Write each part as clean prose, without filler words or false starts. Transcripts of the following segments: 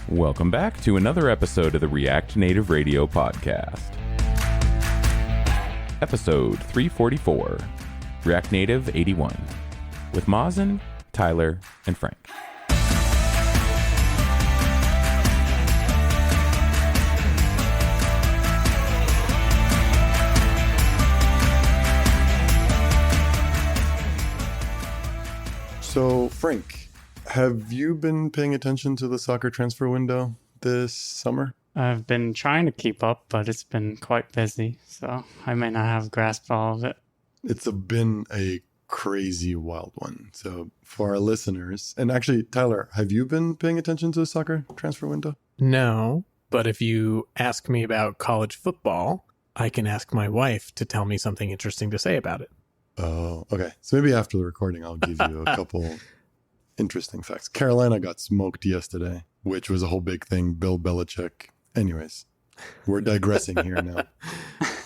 Welcome back to another episode of the React Native Radio podcast. Episode 344, React Native 81, with Mazen, Tyler, and Frank. So, Frank, have you been paying attention to the soccer transfer window this summer? I've been trying to keep up, but it's been quite busy, so I may not have grasped all of it. It's been a crazy wild one. So for our listeners, and actually, Tyler, have you been paying attention to the soccer transfer window? No, but if you ask me about college football, I can ask my wife to tell me something interesting to say about it. Oh, okay. So maybe after the recording, I'll give you a couple interesting facts. Carolina got smoked yesterday, which was a whole big thing. Bill Belichick. Anyways, we're digressing here now.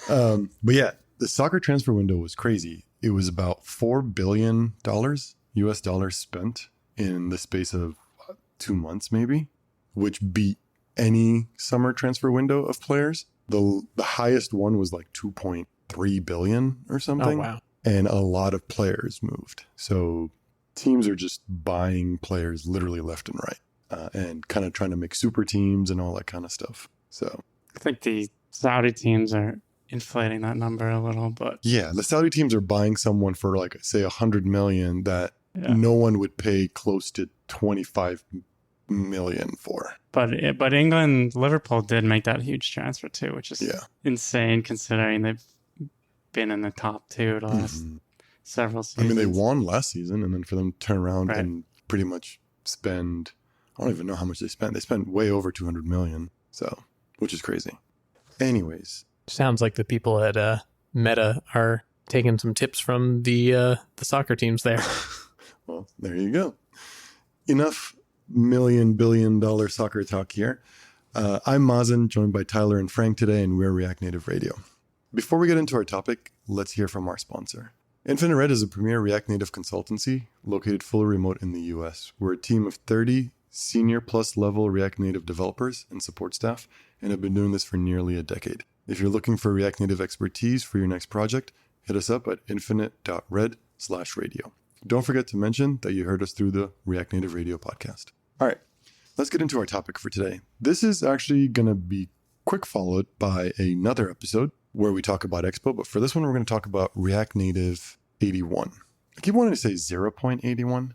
But yeah, the soccer transfer window was crazy. It was about $4 billion US dollars spent in the space of 2 months, maybe, which beat any summer transfer window of players. The highest one was like 2.3 billion or something. Oh, wow. And a lot of players moved. So teams are just buying players literally left and right, and kind of trying to make super teams and all that kind of stuff. So I think the Saudi teams are inflating that number a little, but yeah, the Saudi teams are buying someone for like, say, 100 million that no one would pay close to 25 million for. But England, Liverpool did make that huge transfer too, which is insane considering they've been in the top two the last several seasons. I mean, they won last season, and then for them to turn around and pretty much spend, I don't even know how much they spent. They spent way over 200 million, so, which is crazy. Anyways. Sounds like the people at Meta are taking some tips from the soccer teams there. Well, there you go. Enough billion dollar soccer talk here. I'm Mazen, joined by Tyler and Frank today, and we're React Native Radio. Before we get into our topic, let's hear from our sponsor. Infinite Red is a premier React Native consultancy located fully remote in the US. We're a team of 30 senior plus level React Native developers and support staff, and have been doing this for nearly a decade. If you're looking for React Native expertise for your next project, hit us up at infinite.red/radio. Don't forget to mention that you heard us through the React Native Radio podcast. All right, let's get into our topic for today. This is actually going to be quick followed by another episode where we talk about Expo, but for this one, we're going to talk about React Native 81. I keep wanting to say 0.81,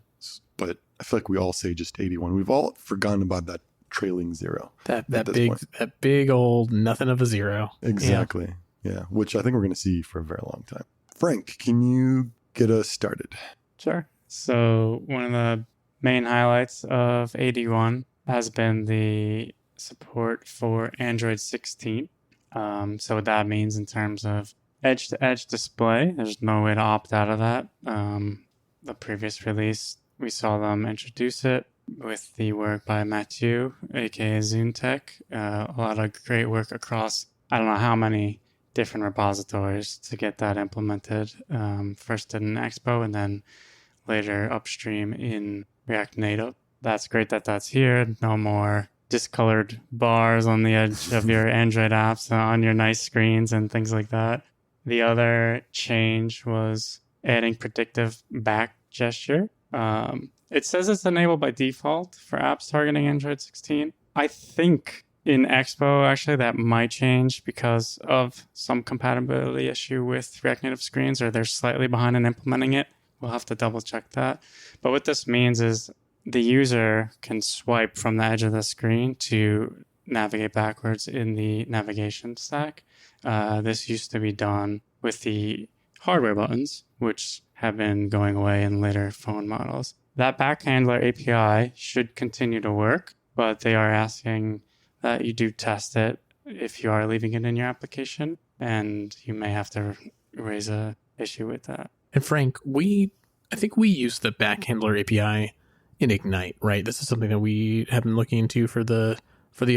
but I feel like we all say just 81. We've all forgotten about that trailing zero. That big old nothing of a zero. Exactly. Yeah, which I think we're going to see for a very long time. Frank, can you get us started? Sure. So one of the main highlights of 81 has been the support for Android 16. So what that means in terms of edge-to-edge display, there's no way to opt out of that. The previous release, we saw them introduce it with the work by Mathieu, aka Zuntech. A lot of great work across, I don't know how many different repositories to get that implemented. First in Expo and then later upstream in React Native. That's great that that's here. No more discolored bars on the edge of your Android apps on your nice screens and things like that. The other change was adding predictive back gesture. It says it's enabled by default for apps targeting Android 16. I think in Expo, actually, that might change because of some compatibility issue with React Native screens, or they're slightly behind in implementing it. We'll have to double check that. But what this means is the user can swipe from the edge of the screen to navigate backwards in the navigation stack. This used to be done with the hardware buttons, which have been going away in later phone models. That backhandler API should continue to work, but they are asking that you do test it if you are leaving it in your application, and you may have to raise a issue with that. And Frank, I think we use the backhandler API in Ignite, right? This is something that we have been looking into for the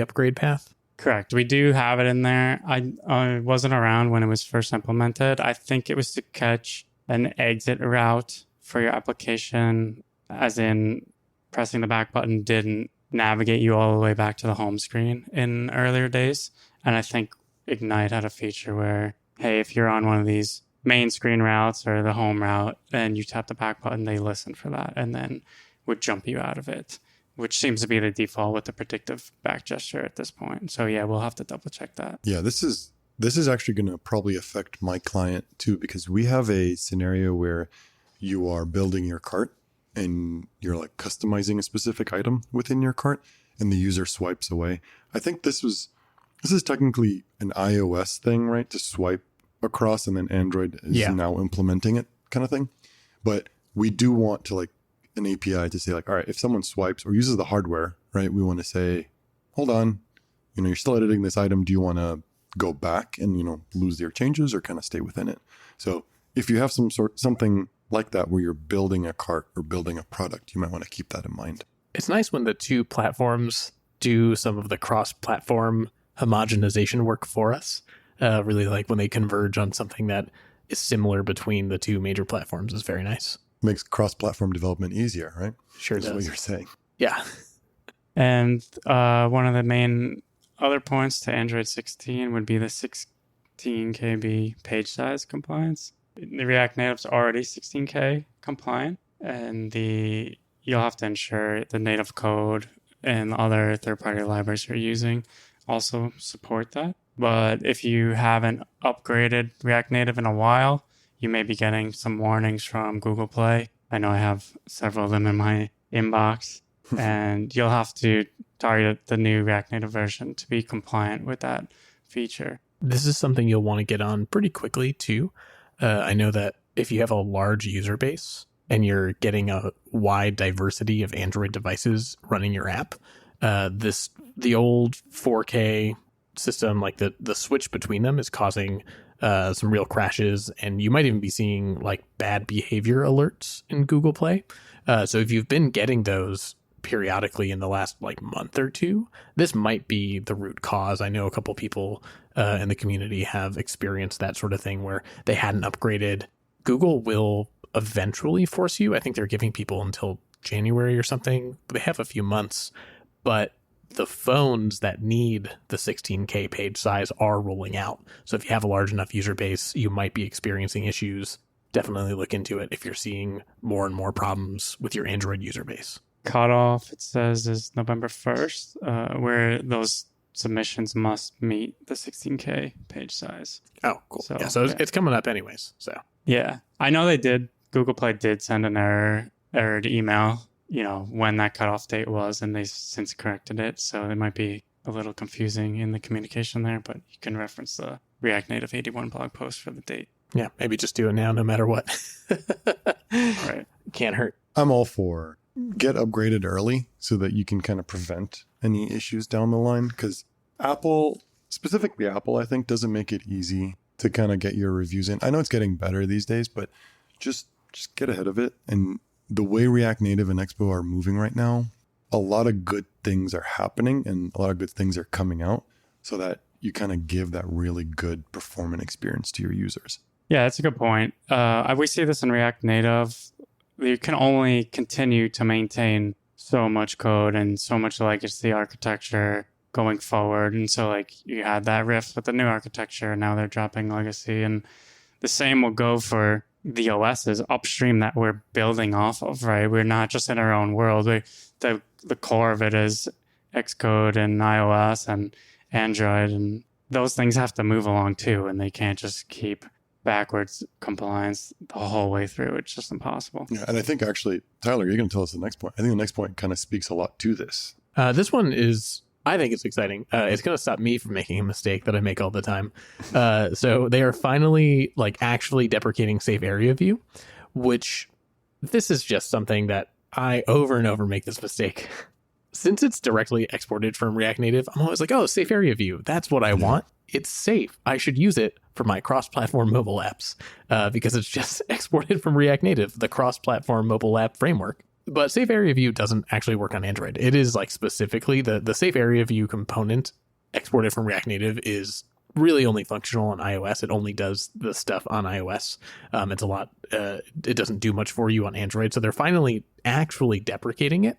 upgrade path. Correct. We do have it in there. I wasn't around when it was first implemented. I think it was to catch an exit route for your application, as in pressing the back button didn't navigate you all the way back to the home screen in earlier days. And I think Ignite had a feature where, hey, if you're on one of these main screen routes or the home route and you tap the back button, they listen for that and then would jump you out of it, which seems to be the default with the predictive back gesture at this point. So yeah, we'll have to double check that. Yeah, this is actually going to probably affect my client too, because we have a scenario where you are building your cart and you're like customizing a specific item within your cart and the user swipes away. I think this is technically an iOS thing, right? To swipe across, and then Android is now implementing it kind of thing. But we do want to like an API to say like, all right, if someone swipes or uses the hardware, right, we want to say, hold on, you're still editing this item. Do you want to go back and, lose your changes or kind of stay within it? So if you have something like that where you're building a cart or building a product, you might want to keep that in mind. It's nice when the two platforms do some of the cross-platform homogenization work for us. Really like when they converge on something that is similar between the two major platforms is very nice. Makes cross-platform development easier, right? Sure That's does. what you're saying. Yeah. And one of the main other points to Android 16 would be the 16 KB page size compliance. The React Native's already 16K compliant, and you'll have to ensure the native code and other third-party libraries you're using also support that. But if you haven't upgraded React Native in a while, you may be getting some warnings from Google Play. I know I have several of them in my inbox, and you'll have to target the new React Native version to be compliant with that feature. This is something you'll want to get on pretty quickly too. I know that if you have a large user base and you're getting a wide diversity of Android devices running your app, the old 4K system, like the switch between them is causing some real crashes, and you might even be seeing like bad behavior alerts in Google Play. So if you've been getting those periodically in the last like month or two, this might be the root cause. I know a couple people in the community have experienced that sort of thing where they hadn't upgraded. Google will eventually force you. I think they're giving people until January or something. They have a few months, but the phones that need the 16K page size are rolling out. So if you have a large enough user base, you might be experiencing issues. Definitely look into it if you're seeing more and more problems with your Android user base. Cutoff, it says, is November 1st, where those submissions must meet the 16K page size. Oh, cool. So it's coming up anyways. So yeah, I know they did. Google Play did send an errored email, when that cutoff date was, and they since corrected it. So it might be a little confusing in the communication there, but you can reference the React Native 81 blog post for the date. Yeah, maybe just do it now, no matter what. Right. Can't hurt. I'm all for get upgraded early so that you can kind of prevent any issues down the line, because specifically Apple, I think, doesn't make it easy to kind of get your reviews in. I know it's getting better these days, but just get ahead of it. And the way React Native and Expo are moving right now, a lot of good things are happening and a lot of good things are coming out so that you kind of give that really good performant experience to your users. Yeah, that's a good point. We see this in React Native. You can only continue to maintain so much code and so much legacy architecture going forward. And so like you had that rift with the new architecture, and now they're dropping legacy. And the same will go for the OSs upstream that we're building off of, right? We're not just in our own world. The core of it is Xcode and iOS and Android, and those things have to move along too, and they can't just keep backwards compliance the whole way through. It's just impossible. Yeah, and I think actually, Tyler, you're going to tell us the next point. I think the next point kind of speaks a lot to this. This one is, I think it's exciting. It's going to stop me from making a mistake that I make all the time. So they are finally like actually deprecating safe area view, which this is just something that I over and over make this mistake. Since it's directly exported from React Native, I'm always like, oh, safe area view. That's what I want. It's safe. I should use it for my cross-platform mobile apps because it's just exported from React Native, the cross-platform mobile app framework. But safe area view doesn't actually work on Android. It is like specifically the safe area view component exported from React Native is really only functional on iOS. It only does the stuff on iOS. It's a lot. It doesn't do much for you on Android. So they're finally actually deprecating it.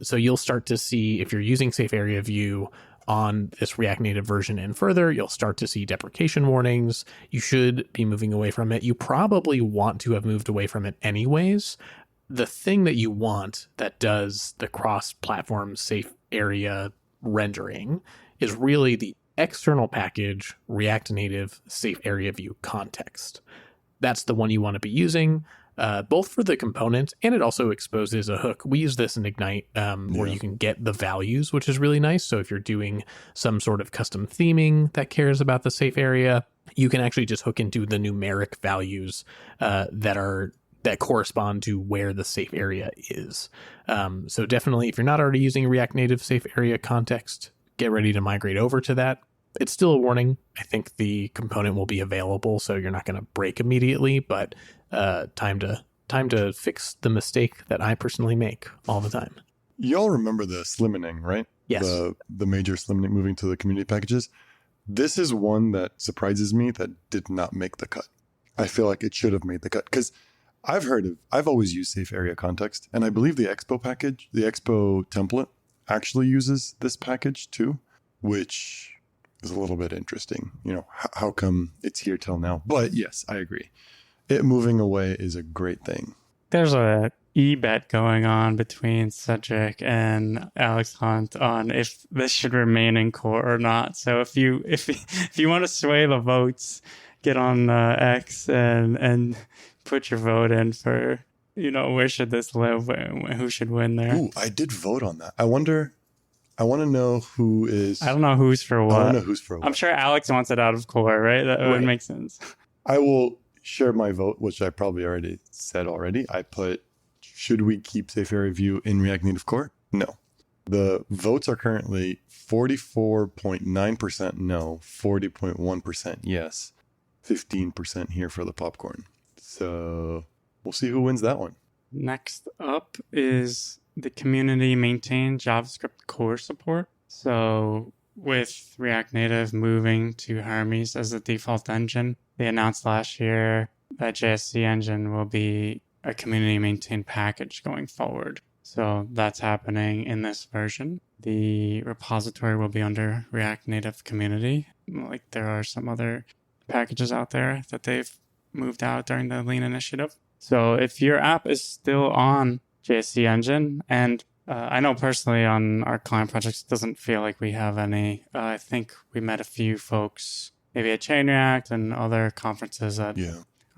So you'll start to see, if you're using Safe Area View on this React Native version and further, you'll start to see deprecation warnings. You should be moving away from it. You probably want to have moved away from it anyways. The thing that you want that does the cross-platform Safe Area rendering is really the external package React Native Safe Area View context. That's the one you want to be using, both for the component, and it also exposes a hook. We use this in Ignite where you can get the values, which is really nice. So if you're doing some sort of custom theming that cares about the safe area, you can actually just hook into the numeric values that correspond to where the safe area is. So definitely, if you're not already using React Native Safe Area context, get ready to migrate over to that. It's still a warning. I think the component will be available, so you're not going to break immediately, but time to fix the mistake that I personally make all the time. Y'all remember the slimmining, right? Yes. The major slimmining moving to the community packages. This is one that surprises me that did not make the cut. I feel like it should have made the cut because I've always used Safe Area Context, and I believe the Expo package, the Expo template, actually uses this package too, which is a little bit interesting. You know, how come it's here till now? But yes, I agree. It moving away is a great thing. There's a e-bet going on between Cedric and Alex Hunt on if this should remain in core or not. So if you want to sway the votes, get on X and put your vote in for, where should this live? Who should win there? Ooh, I did vote on that. I want to know who is... I don't know who's for what. I don't know who's for what. I'm sure Alex wants it out of core, right? That would make sense. I will share my vote, which I probably already said already. I put, should we keep Safe Area View in React Native Core? No. The votes are currently 44.9% no, 40.1% yes, 15% here for the popcorn. So we'll see who wins that one. Next up is the community maintained JavaScript core support. So with React Native moving to Hermes as the default engine, they announced last year that JSC engine will be a community maintained package going forward. So that's happening in this version. The repository will be under React Native community. Like there are some other packages out there that they've moved out during the Lean initiative. So if your app is still on JSC engine, and I know personally on our client projects, it doesn't feel like we have any. I think we met a few folks, maybe at Chain React and other conferences that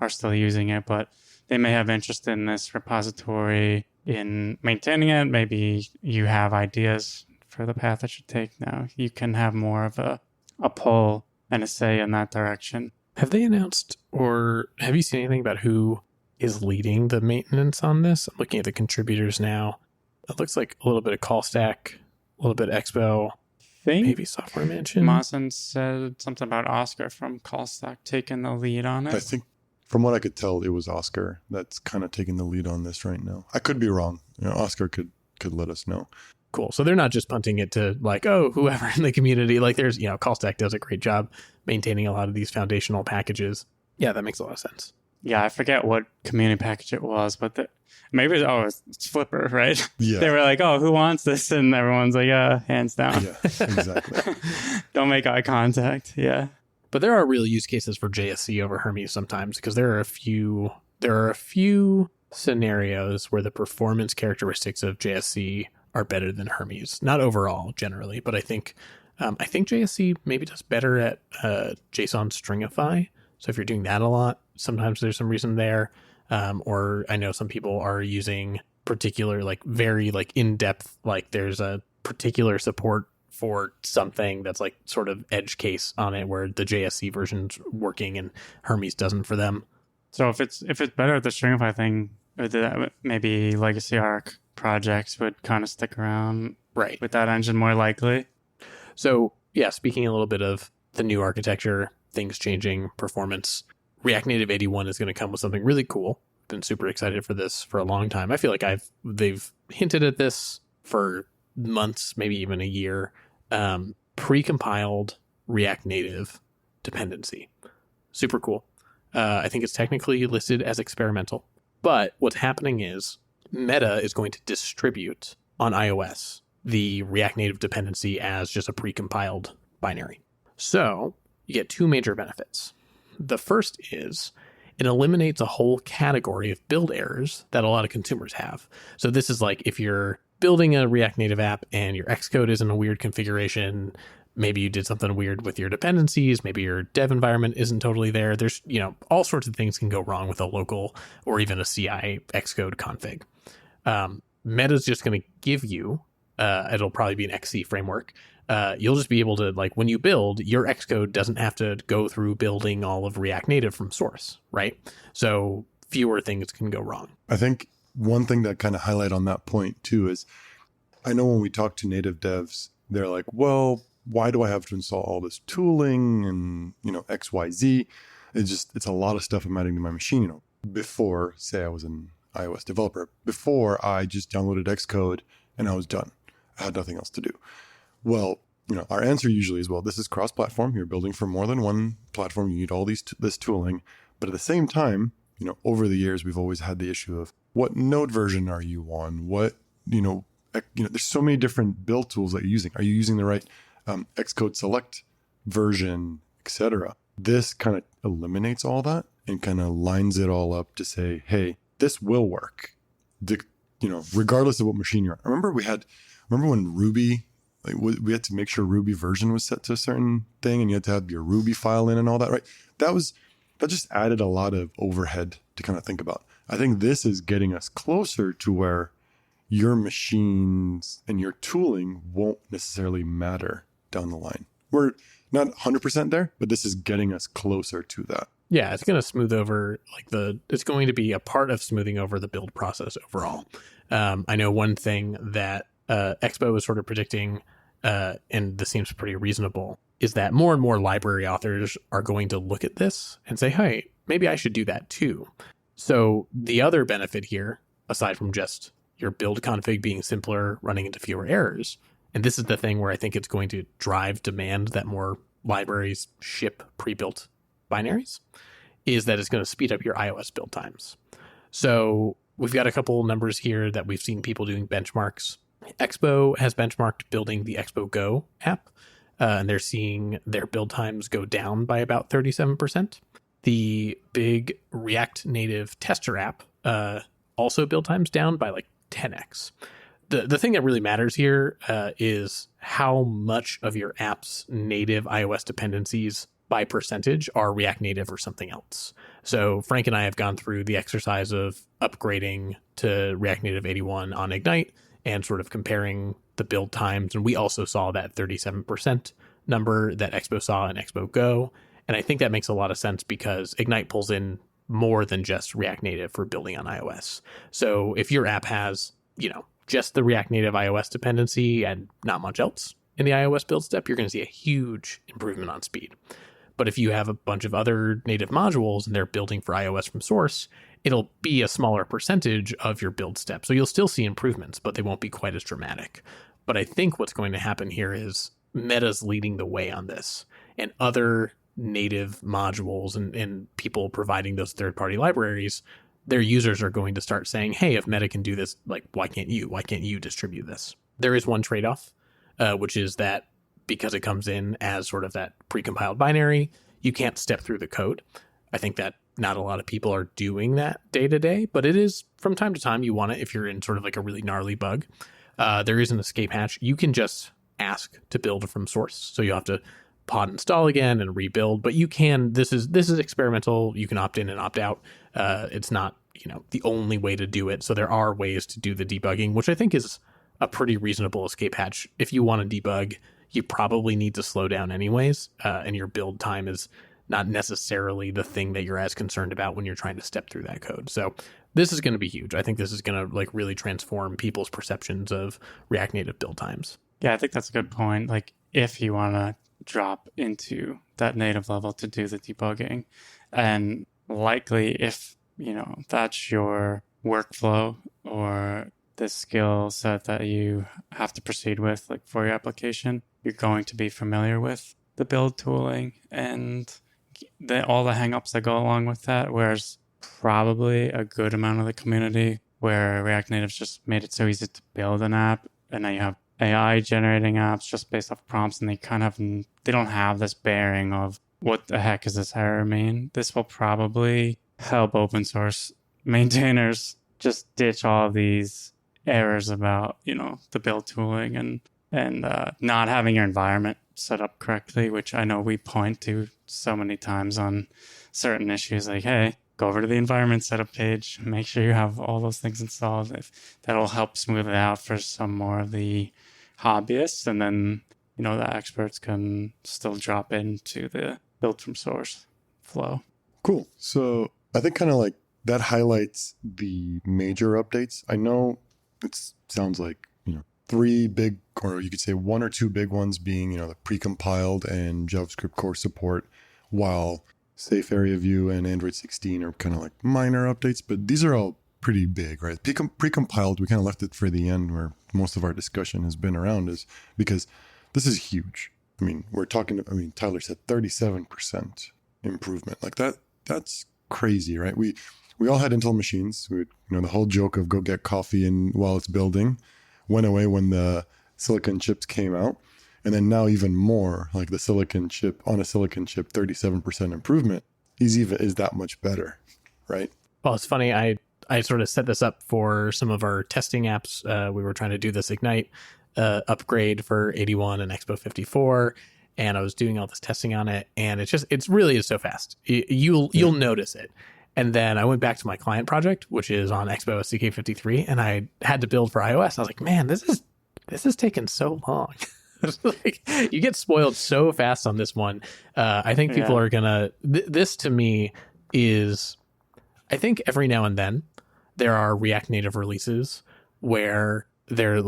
are still using it, but they may have interest in this repository in maintaining it. Maybe you have ideas for the path it should take now. You can have more of a pull and a say in that direction. Have they announced, or have you seen anything about who is leading the maintenance on this? I'm looking at the contributors now. It looks like a little bit of CallStack, a little bit of Expo, maybe Software Mansion. Mazen said something about Oscar from CallStack taking the lead on it. I think from what I could tell, it was Oscar that's kind of taking the lead on this right now. I could be wrong. Oscar could let us know. Cool. So they're not just punting it to like, oh, whoever in the community. Like there's, CallStack does a great job maintaining a lot of these foundational packages. Yeah, that makes a lot of sense. Yeah, I forget what community package it was, but maybe it's Flipper, right? Yeah. They were like, oh, who wants this? And everyone's like, yeah, hands down. Yeah, exactly. Don't make eye contact. Yeah. But there are real use cases for JSC over Hermes sometimes, because there are a few scenarios where the performance characteristics of JSC are better than Hermes. Not overall, generally, but I think JSC maybe does better at JSON stringify. So if you're doing that a lot, sometimes there's some reason there. Or I know some people are using particular, very in-depth, there's a particular support for something that's sort of edge case on it where the JSC version's working and Hermes doesn't for them. So if it's better at the stringify thing, maybe Legacy Arc projects would kind of stick around with that engine more likely. So yeah, speaking a little bit of the new architecture, things changing, performance, React Native 81 is going to come with something really cool. Been super excited for this for a long time. I feel like they've hinted at this for months, maybe even a year. precompiled React Native dependency. Super cool. I think it's technically listed as experimental. But what's happening is Meta is going to distribute on iOS the React Native dependency as just a precompiled binary. So you get two major benefits. The first is it eliminates a whole category of build errors that a lot of consumers have. So this is like if you're building a React Native app and your Xcode is in a weird configuration, maybe you did something weird with your dependencies, maybe your dev environment isn't totally there. There's, all sorts of things can go wrong with a local or even a CI Xcode config. Meta's just going to give you, it'll probably be an XC framework. You'll just be able to, like, when you build, your Xcode doesn't have to go through building all of React Native from source, right? So fewer things can go wrong. I think one thing that kind of highlight on that point too is, I know when we talk to native devs, they're like, well, why do I have to install all this tooling and, X, Y, Z? It's a lot of stuff I'm adding to my machine. Before, say I was an iOS developer, before I just downloaded Xcode and I was done. I had nothing else to do. Well, our answer usually is, well, this is cross-platform. You're building for more than one platform. You need all this tooling. But at the same time, over the years, we've always had the issue of what node version are you on? What, there's so many different build tools that you're using. Are you using the right Xcode select version, etc.? This kind of eliminates all that and kind of lines it all up to say, hey, this will work, regardless of what machine you're on. Remember when Ruby, we had to make sure Ruby version was set to a certain thing and you had to have your Ruby file in and all that, right? That just added a lot of overhead to kind of think about. I think this is getting us closer to where your machines and your tooling won't necessarily matter down the line. We're not 100% there, but this is getting us closer to that. Yeah, it's going to smooth over, it's going to be a part of smoothing over the build process overall. I know one thing that Expo is sort of predicting, and this seems pretty reasonable, is that more and more library authors are going to look at this and say, hey, maybe I should do that too. So the other benefit here, aside from just your build config being simpler, running into fewer errors, and this is the thing where I think it's going to drive demand that more libraries ship pre-built binaries, is that it's going to speed up your iOS build times. So we've got a couple numbers here that we've seen people doing benchmarks. Expo has benchmarked building the Expo Go app, and they're seeing their build times go down by about 37%. The big React Native tester app also build times down by 10x. The thing that really matters here is how much of your app's native iOS dependencies by percentage are React Native or something else. So Frank and I have gone through the exercise of upgrading to React Native 81 on Ignite and sort of comparing the build times. And we also saw that 37% number that Expo saw in Expo Go. And I think that makes a lot of sense because Ignite pulls in more than just React Native for building on iOS. So if your app has, just the React Native iOS dependency and not much else in the iOS build step, you're going to see a huge improvement on speed. But if you have a bunch of other native modules and they're building for iOS from source, it'll be a smaller percentage of your build step. So you'll still see improvements, but they won't be quite as dramatic. But I think what's going to happen here is Meta's leading the way on this, and other native modules and people providing those third-party libraries, their users are going to start saying, hey, if Meta can do this, why can't you? Why can't you distribute this? There is one trade-off, which is that because it comes in as sort of that precompiled binary, you can't step through the code. I think that not a lot of people are doing that day to day, but it is from time to time you want it if you're in sort of a really gnarly bug. There is an escape hatch. You can just ask to build from source. So you have to pod install again and rebuild, but you can, this is experimental. You can opt in and opt out. It's not, the only way to do it. So there are ways to do the debugging, which I think is a pretty reasonable escape hatch. If you want to debug, you probably need to slow down anyways, and your build time is not necessarily the thing that you're as concerned about when you're trying to step through that code. So this is going to be huge. I think this is going to really transform people's perceptions of React Native build times. Yeah, I think that's a good point. If you want to drop into that native level to do the debugging, and likely if, that's your workflow or the skill set that you have to proceed with, like for your application, you're going to be familiar with the build tooling and all the hangups that go along with that. Whereas probably a good amount of the community where React Native's just made it so easy to build an app, and now you have AI generating apps just based off prompts, and they don't have this bearing of what the heck does this error mean. This will probably help open source maintainers just ditch all these errors about, the build tooling and not having your environment set up correctly, which I know we point to so many times on certain issues, like, hey, go over to the environment setup page, make sure you have all those things installed. If that'll help smooth it out for some more of the hobbyists, and then, the experts can still drop into the build from source flow. Cool. So I think kind of like that highlights the major updates. I know it sounds like, 3 big, or you could say 1 or 2 big ones being, the precompiled and JavaScript core support, while Safe Area View and Android 16 are kind of like minor updates, but these are all pretty big, right? Precompiled, we kind of left it for the end where most of our discussion has been around, is because this is huge. Tyler said 37% improvement. Like that's crazy, right? We all had Intel machines. The whole joke of go get coffee and while it's building went away when the silicon chips came out. And then now even more, like the silicon chip, on a silicon chip, 37% improvement is that much better, right? Well, it's funny. I sort of set this up for some of our testing apps. We were trying to do this Ignite upgrade for 81 and Expo 54. And I was doing all this testing on it. And it's really is so fast. You'll notice it. And then I went back to my client project, which is on Expo SDK 53, and I had to build for iOS. I was like, man, this is taking so long. Like, you get spoiled so fast on this one. I think people are gonna. This to me is, I think every now and then there are React Native releases where they're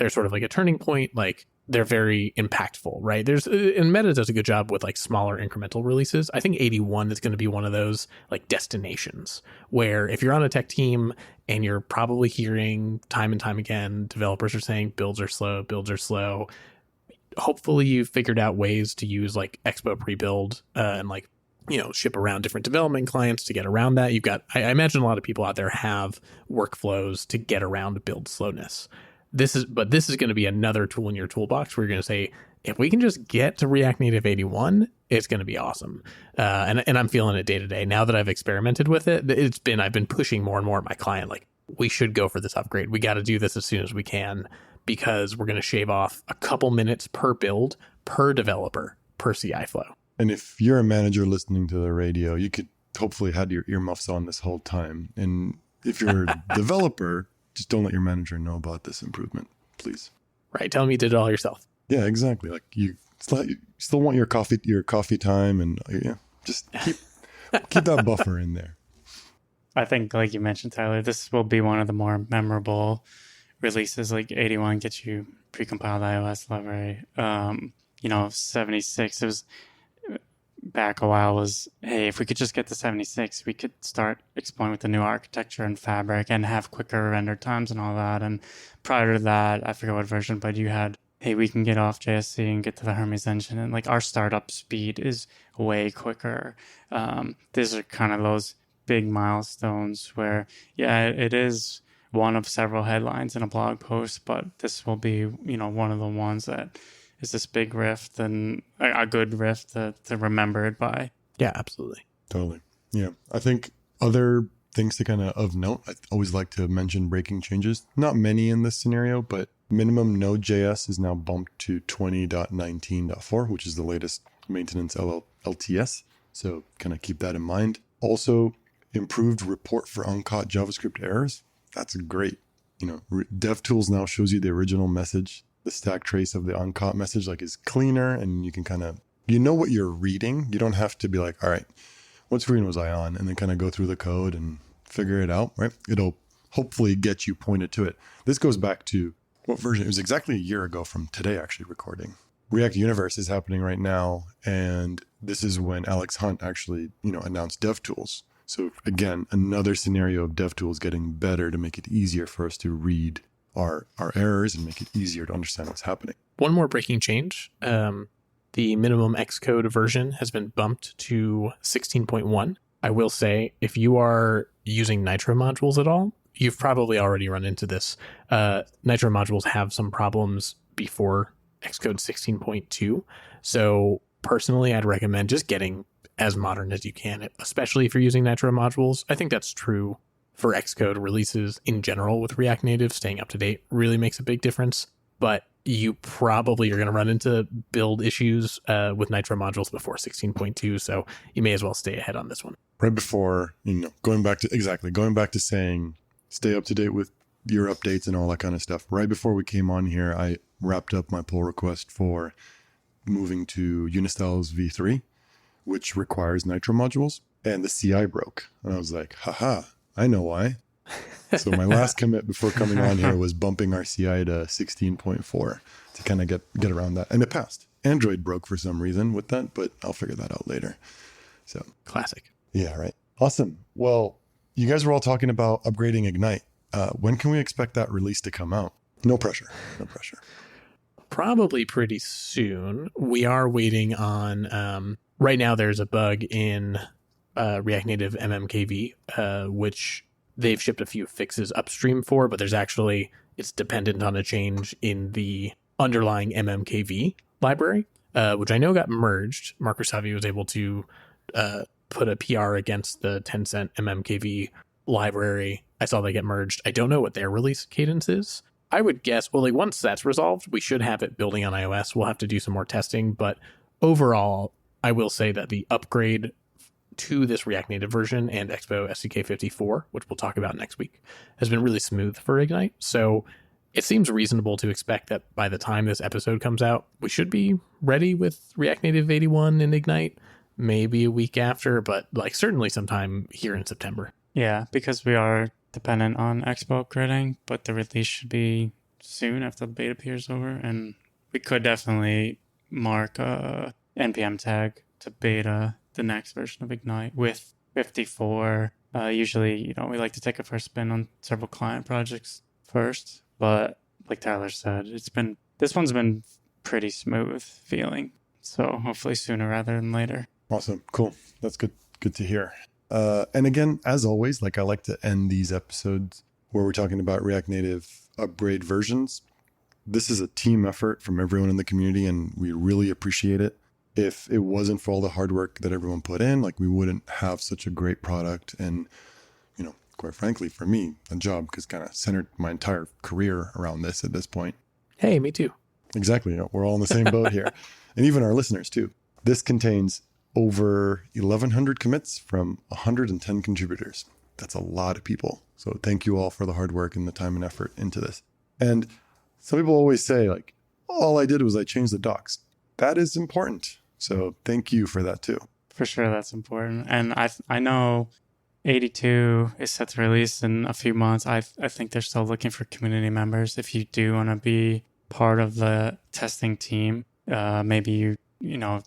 sort of like a turning point, like they're very impactful, right? And Meta does a good job with like smaller incremental releases. I think 81 is going to be one of those like destinations where if you're on a tech team and you're probably hearing time and time again, developers are saying builds are slow. Hopefully you've figured out ways to use like Expo pre-build and like, ship around different development clients to get around that. You've got, I imagine a lot of people out there have workflows to get around build slowness. This is going to be another tool in your toolbox where you're going to say, if we can just get to React Native 81, it's going to be awesome. And I'm feeling it day to day. Now that I've experimented with it, I've been pushing more and more at my client, like, we should go for this upgrade. We got to do this as soon as we can, because we're going to shave off a couple minutes per build, per developer, per CI flow. And if you're a manager listening to the radio, you could hopefully had your earmuffs on this whole time. And if you're a developer, just don't let your manager know about this improvement, please. Right. Tell them you did it all yourself. Yeah, exactly. Like you still want your coffee time, and just keep that buffer in there. I think, like you mentioned, Tyler, this will be one of the more memorable releases. Like 81 gets you precompiled iOS library. 76, it was back a while, was, hey, if we could just get to 76, we could start exploring with the new architecture and Fabric and have quicker render times and all that. And prior to that, I forget what version, but you had, hey, we can get off JSC and get to the Hermes engine. And like our startup speed is way quicker. These are kind of those big milestones where, it is one of several headlines in a blog post, but this will be, one of the ones that is this big rift, and a good rift to remember it by. Yeah, absolutely. Totally. Yeah. I think other things to kind of note, I always like to mention breaking changes. Not many in this scenario, but minimum Node.js is now bumped to 20.19.4, which is the latest maintenance LTS. So kind of keep that in mind. Also, improved report for uncaught JavaScript errors. That's great. DevTools now shows you the original message. The stack trace of the uncaught message is cleaner, and you can kind of, what you're reading. You don't have to be like, all right, what screen was I on? And then kind of go through the code and figure it out, right? It'll hopefully get you pointed to it. This goes back to what version? It was exactly a year ago from today, actually recording. React Universe is happening right now. And this is when Alex Hunt actually, announced DevTools. So again, another scenario of DevTools getting better to make it easier for us to read our errors and make it easier to understand what's happening. One more breaking change. The minimum Xcode version has been bumped to 16.1. I will say, if you are using Nitro modules at all, you've probably already run into this. Nitro modules have some problems before Xcode 16.2. So personally, I'd recommend just getting as modern as you can, especially if you're using Nitro modules. I think that's true for Xcode releases in general with React Native. Staying up to date really makes a big difference. But you probably are going to run into build issues with Nitro modules before 16.2. So you may as well stay ahead on this one. Right before, going back to saying stay up to date with your updates and all that kind of stuff. Right before we came on here, I wrapped up my pull request for moving to Unistyles v3, which requires Nitro modules, and the CI broke. And I was like, haha, I know why. So my last commit before coming on here was bumping our CI to 16.4 to kind of get around that. And it passed. Android broke for some reason with that, but I'll figure that out later. So classic. Yeah, right. Awesome. Well, you guys were all talking about upgrading Ignite. When can we expect that release to come out? No pressure. Probably pretty soon. We are waiting on, right now there's a bug in React Native MMKV, which they've shipped a few fixes upstream for, but it's dependent on a change in the underlying MMKV library, which I know got merged. Mark Rasavi was able to put a PR against the Tencent MMKV library. I saw they get merged. I don't know what their release cadence is. I would guess, once that's resolved, we should have it building on iOS. We'll have to do some more testing, but overall, I will say that the upgrade to this React Native version and Expo SDK 54, which we'll talk about next week, has been really smooth for Ignite. So it seems reasonable to expect that by the time this episode comes out, we should be ready with React Native 81 and Ignite, maybe a week after, but certainly sometime here in September. Yeah, because we are dependent on Expo upgrading, but the release should be soon after the beta period is over, and we could definitely mark a NPM tag to beta the next version of Ignite with 54. Usually, we like to take a first spin on several client projects first, but like Tyler said, this one's been pretty smooth feeling. So hopefully sooner rather than later. Awesome. Cool. That's good to hear. And again, as always, I like to end these episodes where we're talking about React Native upgrade versions. This is a team effort from everyone in the community, and we really appreciate it. If it wasn't for all the hard work that everyone put in, we wouldn't have such a great product. And, quite frankly, for me, a job, because kind of centered my entire career around this at this point. Hey, me too. Exactly. We're all in the same boat here. And even our listeners too. This contains over 1,100 commits from 110 contributors. That's a lot of people. So thank you all for the hard work and the time and effort into this. And some people always say, all I did was I changed the docs. That is important. So thank you for that too. For sure, that's important. And I know 82 is set to release in a few months. I think they're still looking for community members. If you do want to be part of the testing team, maybe you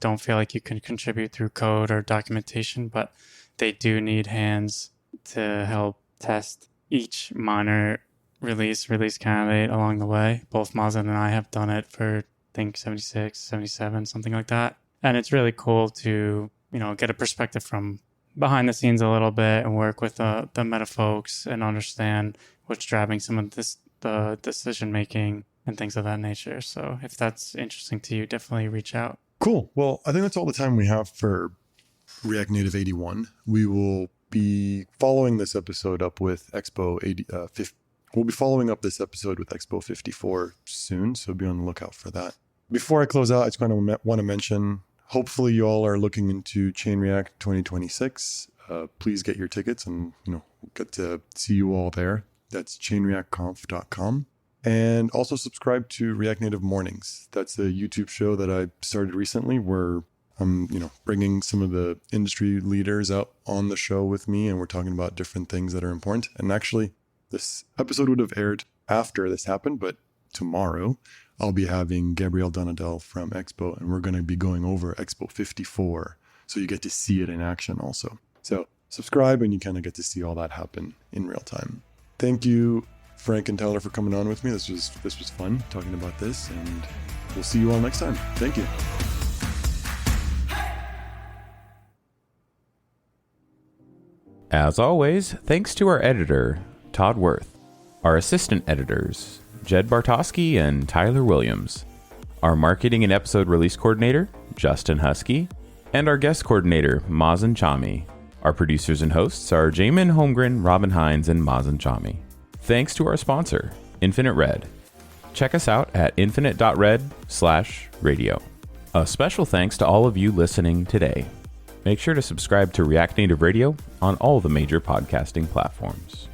don't feel like you can contribute through code or documentation, but they do need hands to help test each minor release candidate along the way. Both Mazen and I have done it for, I think, 76, 77, something like that. And it's really cool to, get a perspective from behind the scenes a little bit and work with the meta folks and understand what's driving some of the decision making and things of that nature. So if that's interesting to you, definitely reach out. Cool. Well, I think that's all the time we have for React Native 81. We will be following this episode up with Expo 50. We'll be following up this episode with Expo 54 soon, so be on the lookout for that. Before I close out, I just want to mention, hopefully you all are looking into Chain React 2026. Please get your tickets and get to see you all there. That's chainreactconf.com. And also subscribe to React Native Mornings. That's a YouTube show that I started recently where I'm, bringing some of the industry leaders out on the show with me, and we're talking about different things that are important. And actually, this episode would have aired after this happened, but tomorrow I'll be having Gabrielle Donadel from Expo, and we're going to be going over Expo 54. So you get to see it in action also. So subscribe and you kind of get to see all that happen in real time. Thank you Frank and Tyler for coming on with me. This was fun talking about this, and we'll see you all next time. Thank you. As always, thanks to our editor, Todd Worth, our assistant editors, Jed Bartosky and Tyler Williams, our marketing and episode release coordinator, Justin Husky, and our guest coordinator, Mazen Chami. Our producers and hosts are Jamin Holmgren, Robin Hines, and Mazen Chami. Thanks to our sponsor, Infinite Red. Check us out at infinite.red/radio. A special thanks to all of you listening today. Make sure to subscribe to React Native Radio on all the major podcasting platforms.